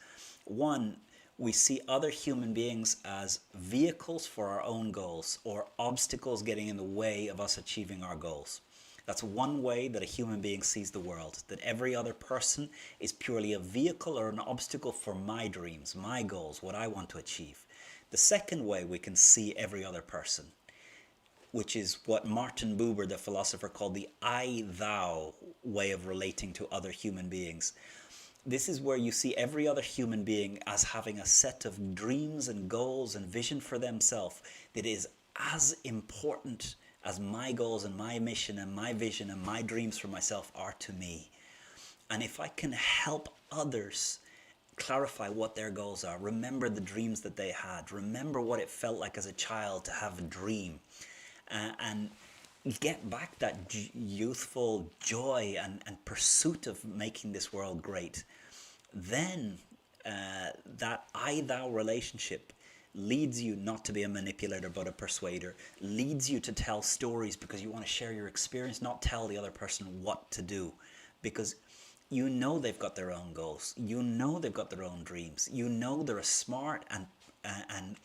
One, we see other human beings as vehicles for our own goals, or obstacles getting in the way of us achieving our goals. That's one way that a human being sees the world, that every other person is purely a vehicle or an obstacle for my dreams, my goals, what I want to achieve. The second way we can see every other person, which is what Martin Buber, the philosopher, called the I-thou way of relating to other human beings. This is where you see every other human being as having a set of dreams and goals and vision for themselves that is as important as my goals and my mission and my vision and my dreams for myself are to me. And if I can help others clarify what their goals are, remember the dreams that they had, remember what it felt like as a child to have a dream, and get back that youthful joy and pursuit of making this world great, then that I-thou relationship leads you not to be a manipulator but a persuader, leads you to tell stories because you want to share your experience, not tell the other person what to do, because you know they've got their own goals, you know they've got their own dreams, you know they're a smart and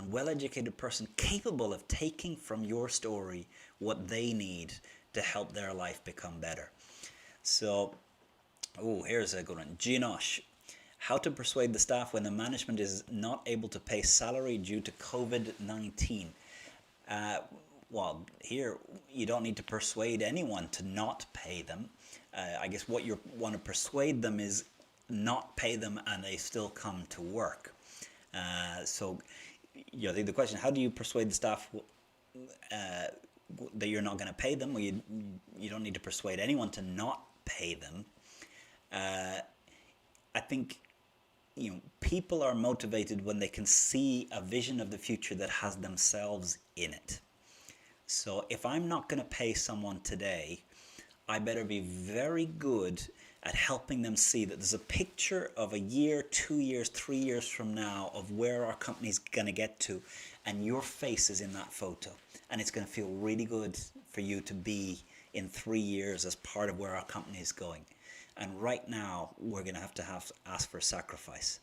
well-educated person capable of taking from your story what they need to help their life become better. So, here's a good one. Ginosh, how to persuade the staff when the management is not able to pay salary due to COVID-19. Well, here you don't need to persuade anyone to not pay them. I guess what you want to persuade them is not pay them and they still come to work. So, the question, how do you persuade the staff that you're not going to pay them? Well, you don't need to persuade anyone to not pay them. I think people are motivated when they can see a vision of the future that has themselves in it. So if I'm not going to pay someone today, I better be very good at helping them see that there's a picture of a year, 2 years, 3 years from now of where our company's going to get to, and your face is in that photo, and it's going to feel really good for you to be in 3 years as part of where our company is going. And right now we're going to have ask for a sacrifice,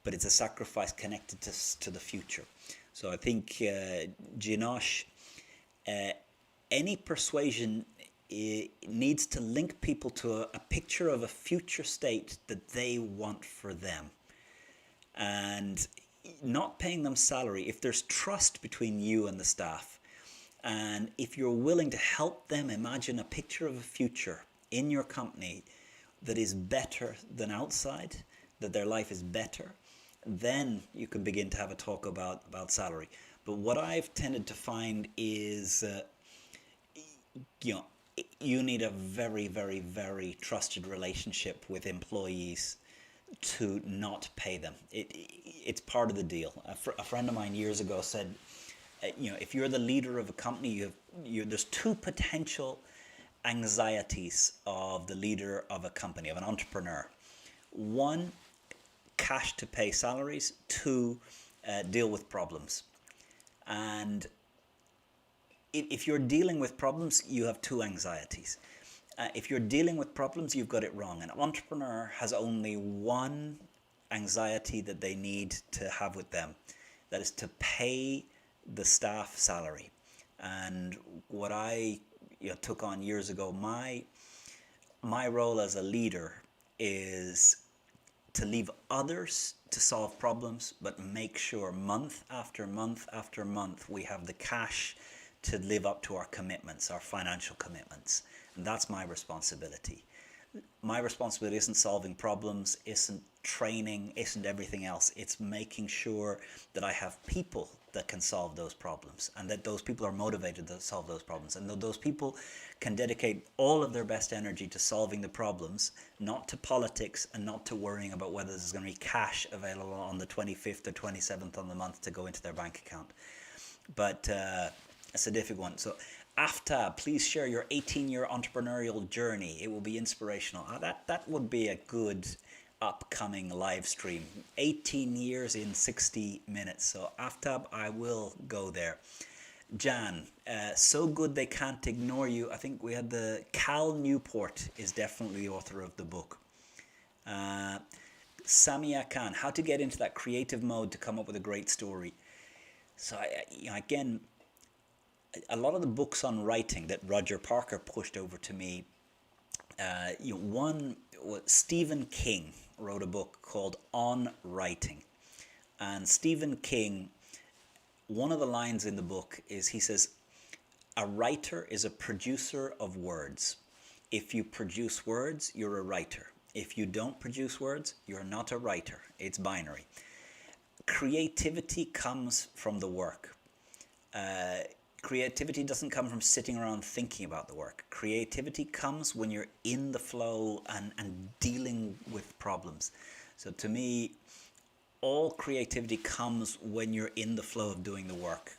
but it's a sacrifice connected to the future. So I think Ginosh, any persuasion needs to link people to a picture of a future state that they want for them. And not paying them salary, if there's trust between you and the staff, and if you're willing to help them imagine a picture of a future in your company that is better than outside, that their life is better, then you can begin to have a talk about salary. But what I've tended to find is, you know, you need a very, very, very trusted relationship with employees to not pay them. It's part of the deal. A friend of mine years ago said, if you're the leader of a company, there's two potential anxieties of the leader of a company, of an entrepreneur. One, cash to pay salaries. Two, deal with problems. And if you're dealing with problems, you have two anxieties. If you're dealing with problems, you've got it wrong. An entrepreneur has only one anxiety that they need to have with them. That is to pay the staff salary. And what I took on years ago, my role as a leader is to leave others to solve problems, but make sure month after month after month we have the cash to live up to our commitments, our financial commitments. And that's my responsibility. My responsibility isn't solving problems, isn't training, isn't everything else. It's making sure that I have people that can solve those problems, and that those people are motivated to solve those problems, and that those people can dedicate all of their best energy to solving the problems, not to politics and not to worrying about whether there's going to be cash available on the 25th or 27th on the month to go into their bank account. But it's a difficult one. So Aftab, please share your 18-year entrepreneurial journey. It will be inspirational. That would be a good upcoming live stream. 18 years in 60 minutes. So Aftab, I will go there. Jan, so good they can't ignore you. I think we had the Cal Newport is definitely the author of the book. Samia Khan, how to get into that creative mode to come up with a great story. So again, a lot of the books on writing that Roger Parker pushed over to me, Stephen King wrote a book called On Writing. And Stephen King, one of the lines in the book is, he says, a writer is a producer of words. If you produce words, you're a writer. If you don't produce words, you're not a writer. It's binary. Creativity comes from the work. Creativity doesn't come from sitting around thinking about the work. Creativity comes when you're in the flow and dealing with problems. So to me, all creativity comes when you're in the flow of doing the work.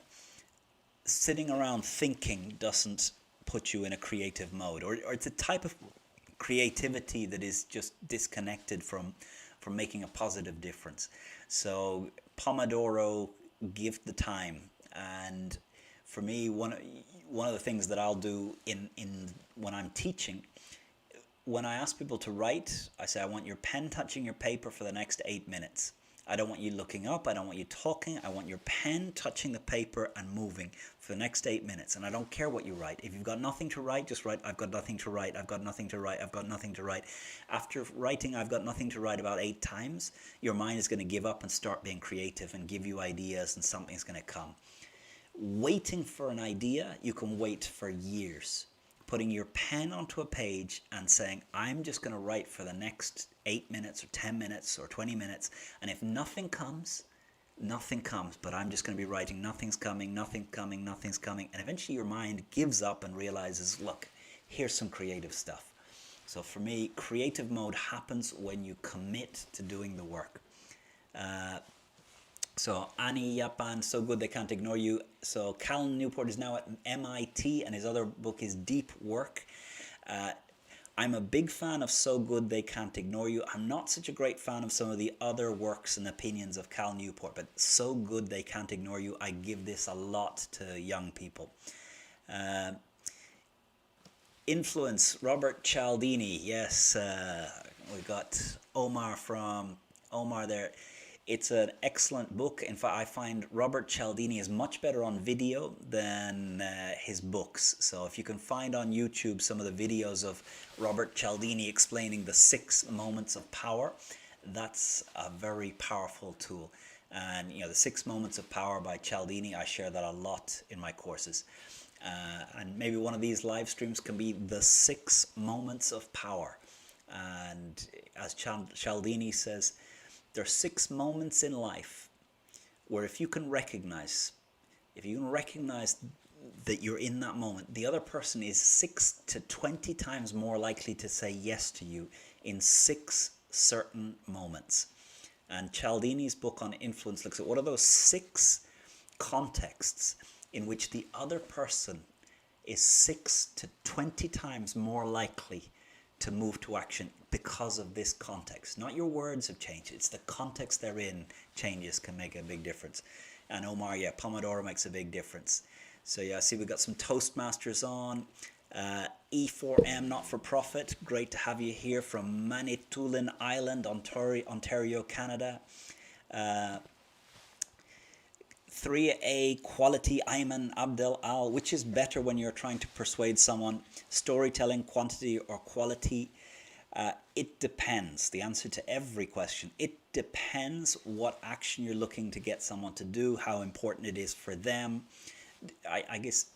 Sitting around thinking doesn't put you in a creative mode, or it's a type of creativity that is just disconnected from making a positive difference. So Pomodoro, give the time. And for me, one of the things that I'll do in when I'm teaching, when I ask people to write, I say, I want your pen touching your paper for the next 8 minutes. I don't want you looking up. I don't want you talking. I want your pen touching the paper and moving for the next 8 minutes. And I don't care what you write. If you've got nothing to write, just write, I've got nothing to write. I've got nothing to write. I've got nothing to write. After writing, I've got nothing to write about 8 times, your mind is going to give up and start being creative and give you ideas, and something's going to come. Waiting for an idea, you can wait for years. Putting your pen onto a page and saying, I'm just going to write for the next 8 minutes or 10 minutes or 20 minutes. And if nothing comes, nothing comes. But I'm just going to be writing, nothing's coming, nothing's coming, nothing's coming. And eventually your mind gives up and realizes, look, here's some creative stuff. So for me, creative mode happens when you commit to doing the work. So Annie Yapan, so good they can't ignore you. So Cal Newport is now at MIT, and his other book is Deep Work. I'm a big fan of So Good They Can't Ignore You. I'm not such a great fan of some of the other works and opinions of Cal Newport, but So Good They Can't Ignore You, I give this a lot to young people. Influence, Robert Cialdini. Yes, we got Omar there. It's an excellent book. In fact, I find Robert Cialdini is much better on video than his books. So if you can find on YouTube some of the videos of Robert Cialdini explaining the 6 moments of power, that's a very powerful tool. And the 6 Moments of Power by Cialdini, I share that a lot in my courses. And maybe one of these live streams can be the 6 moments of power. And as Cialdini says, there are 6 moments in life where if you can recognize that you're in that moment, the other person is 6 to 20 times more likely to say yes to you in 6 certain moments. And Cialdini's book on influence looks at what are those 6 contexts in which the other person is 6 to 20 times more likely to move to action because of this context. Not your words have changed, it's the context they're in changes can make a big difference. And Omar, Pomodoro makes a big difference. So I see we've got some Toastmasters on. E4M Not-for-Profit, great to have you here from Manitoulin Island, Ontario, Canada. 3A Quality, Ayman Abdel Al, which is better when you're trying to persuade someone, storytelling, quantity or quality? It depends. The answer to every question. It depends what action you're looking to get someone to do, how important it is for them. I guess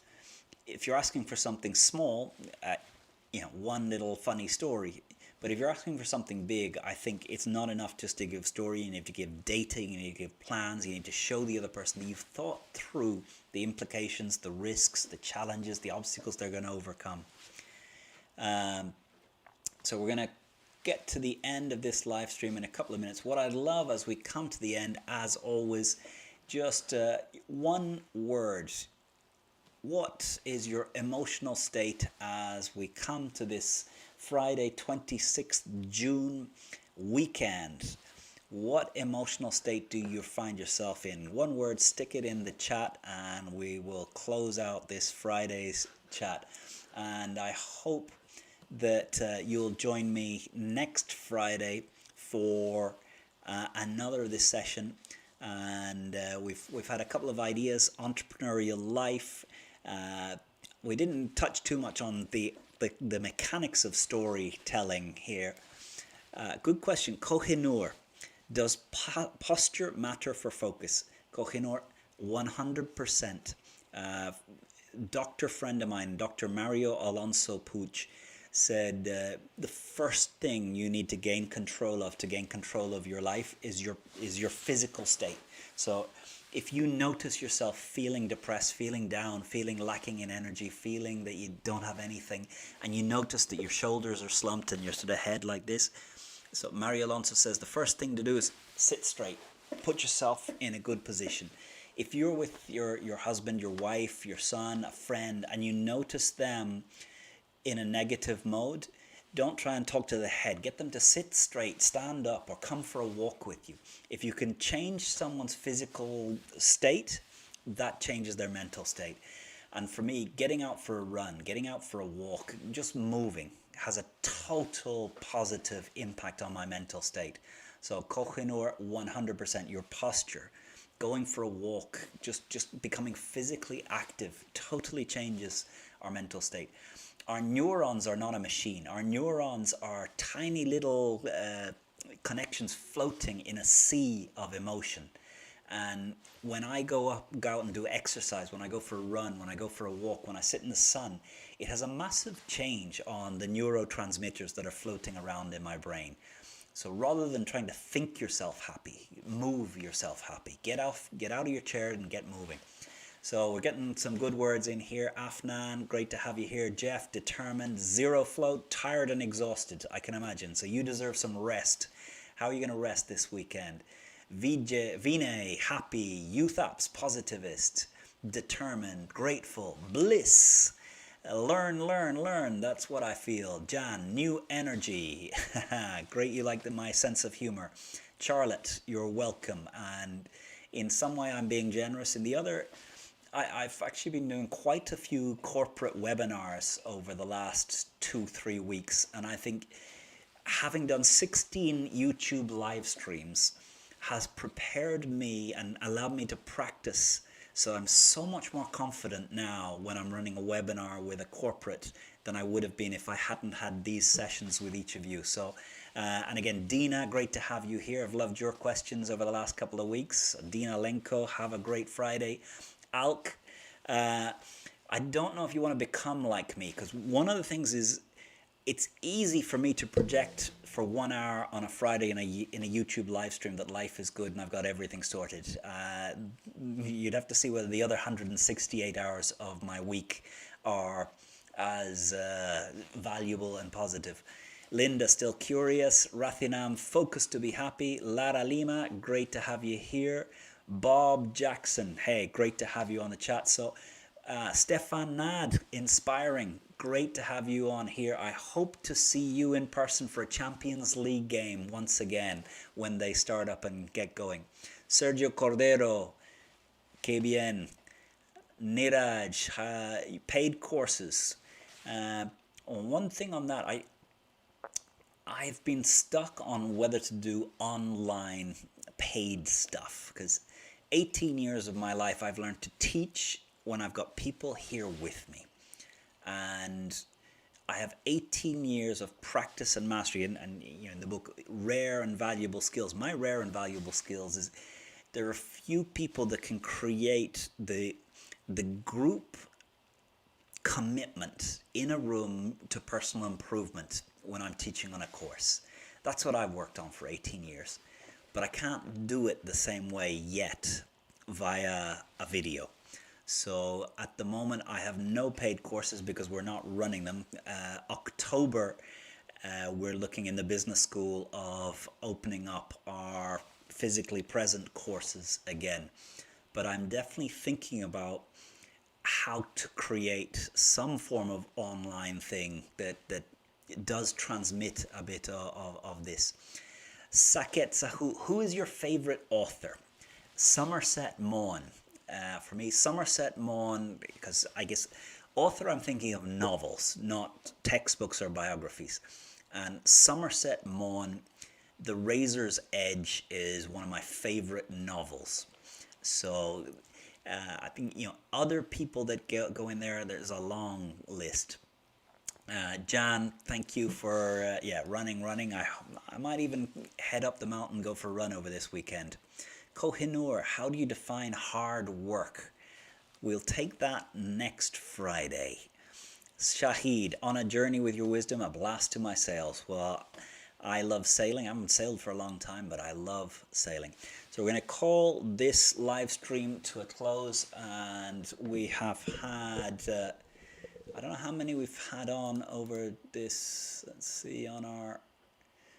if you're asking for something small, one little funny story. But if you're asking for something big, I think it's not enough just to give story. You need to give data, you need to give plans, you need to show the other person that you've thought through the implications, the risks, the challenges, the obstacles they're going to overcome. So we're going to get to the end of this live stream in a couple of minutes. What I'd love as we come to the end, as always, just one word. What is your emotional state as we come to this Friday, 26th June weekend? What emotional state do you find yourself in? One word, stick it in the chat, and we will close out this Friday's chat. And I hope that you'll join me next Friday for another of this session. And we've had a couple of ideas, entrepreneurial life. We didn't touch too much on the mechanics of storytelling here. Good question. Kohinoor, does posture matter for focus? Kohinoor, 100%. Doctor friend of mine, Dr. Mario Alonso Puig, said the first thing you need to gain control of your life is your physical state. So if you notice yourself feeling depressed, feeling down, feeling lacking in energy, feeling that you don't have anything, and you notice that your shoulders are slumped and your sort of head like this, so Mario Alonso says the first thing to do is sit straight, put yourself in a good position. If you're with your husband, your wife, your son, a friend, and you notice them in a negative mode, don't try and talk to the head. Get them to sit straight, stand up, or come for a walk with you. If you can change someone's physical state, that changes their mental state. And for me, getting out for a run, getting out for a walk, just moving has a total positive impact on my mental state. So Kohinoor, 100%. Your posture, going for a walk, just becoming physically active totally changes our mental state. Our neurons are not a machine. Our neurons are tiny little connections floating in a sea of emotion. And when I go out and do exercise, when I go for a run, when I go for a walk, when I sit in the sun, it has a massive change on the neurotransmitters that are floating around in my brain. So rather than trying to think yourself happy, move yourself happy. Get out of your chair and get moving. So we're getting some good words in here. Afnan, great to have you here. Jeff, determined. Zero float, tired and exhausted, I can imagine. So you deserve some rest. How are you going to rest this weekend? Vinay, happy. Youth apps, positivist. Determined, grateful. Bliss. Learn. That's what I feel. Jan, new energy. Great, you like my sense of humor. Charlotte, you're welcome. And in some way I'm being generous. In the other, I've actually been doing quite a few corporate webinars over the last 2-3 weeks, and I think having done 16 YouTube live streams has prepared me and allowed me to practice. So I'm so much more confident now when I'm running a webinar with a corporate than I would have been if I hadn't had these sessions with each of you. So And again, Dina, great to have you here. I've loved your questions over the last couple of weeks. Dina Lenko, have a great Friday. Alk, I don't know if you want to become like me, because one of the things is it's easy for me to project for 1 hour on a Friday in a YouTube live stream that life is good and I've got everything sorted. You'd have to see whether the other 168 hours of my week are as valuable and positive. Linda, still curious. Rathinam, focused to be happy. Lara Lima, great to have you here. Bob Jackson, hey, great to have you on the chat. So Stefan Nad, inspiring. Great to have you on here. I hope to see you in person for a Champions League game once again when they start up and get going. Sergio Cordero, KBN, Niraj, paid courses. One thing on that, I've been stuck on whether to do online paid stuff, because 18 years of my life I've learned to teach when I've got people here with me. And I have 18 years of practice and mastery, and you know, in the book, Rare and Valuable Skills. My rare and valuable skills is there are few people that can create the group commitment in a room to personal improvement when I'm teaching on a course. That's what I've worked on for 18 years. But I can't do it the same way yet via a video. So at the moment I have no paid courses because we're not running them. October, we're looking in the business school of opening up our physically present courses again. But I'm definitely thinking about how to create some form of online thing that does transmit a bit of this. Saket Sahu, who is your favorite author? Somerset Maugham. For me, Somerset Maugham, because I guess author, I'm thinking of novels, not textbooks or biographies. And Somerset Maugham, The Razor's Edge is one of my favorite novels. So I think, you know, other people that go in there, there's a long list. Jan, thank you for running. I might even head up the mountain, go for a run over this weekend. Kohinoor, how do you define hard work? We'll take that next Friday. Shahid, on a journey with your wisdom, a blast to my sails. Well, I love sailing. I haven't sailed for a long time, but I love sailing. So we're going to call this live stream to a close, and we have had, I don't know how many we've had on over this, let's see, on our,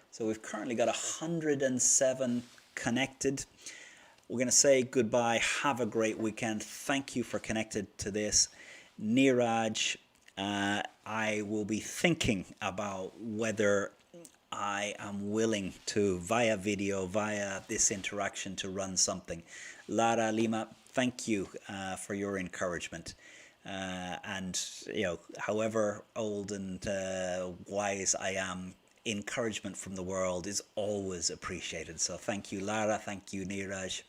so we've currently got 107 connected. We're going to say goodbye. Have a great weekend. Thank you for connected to this. Niraj, I will be thinking about whether I am willing to, via video, via this interaction, to run something. Lara Lima, thank you for your encouragement. And, you know, however old and wise I am, encouragement from the world is always appreciated. So thank you, Lara. Thank you, Niraj.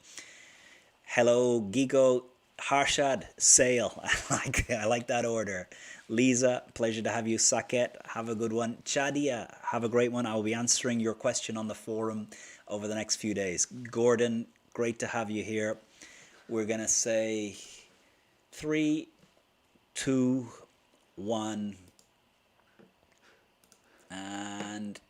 Hello, Gigo. Harshad, sail. I like that order. Lisa, pleasure to have you. Saket, have a good one. Chadia, have a great one. I will be answering your question on the forum over the next few days. Gordon, great to have you here. We're going to say 3, 2, 1, and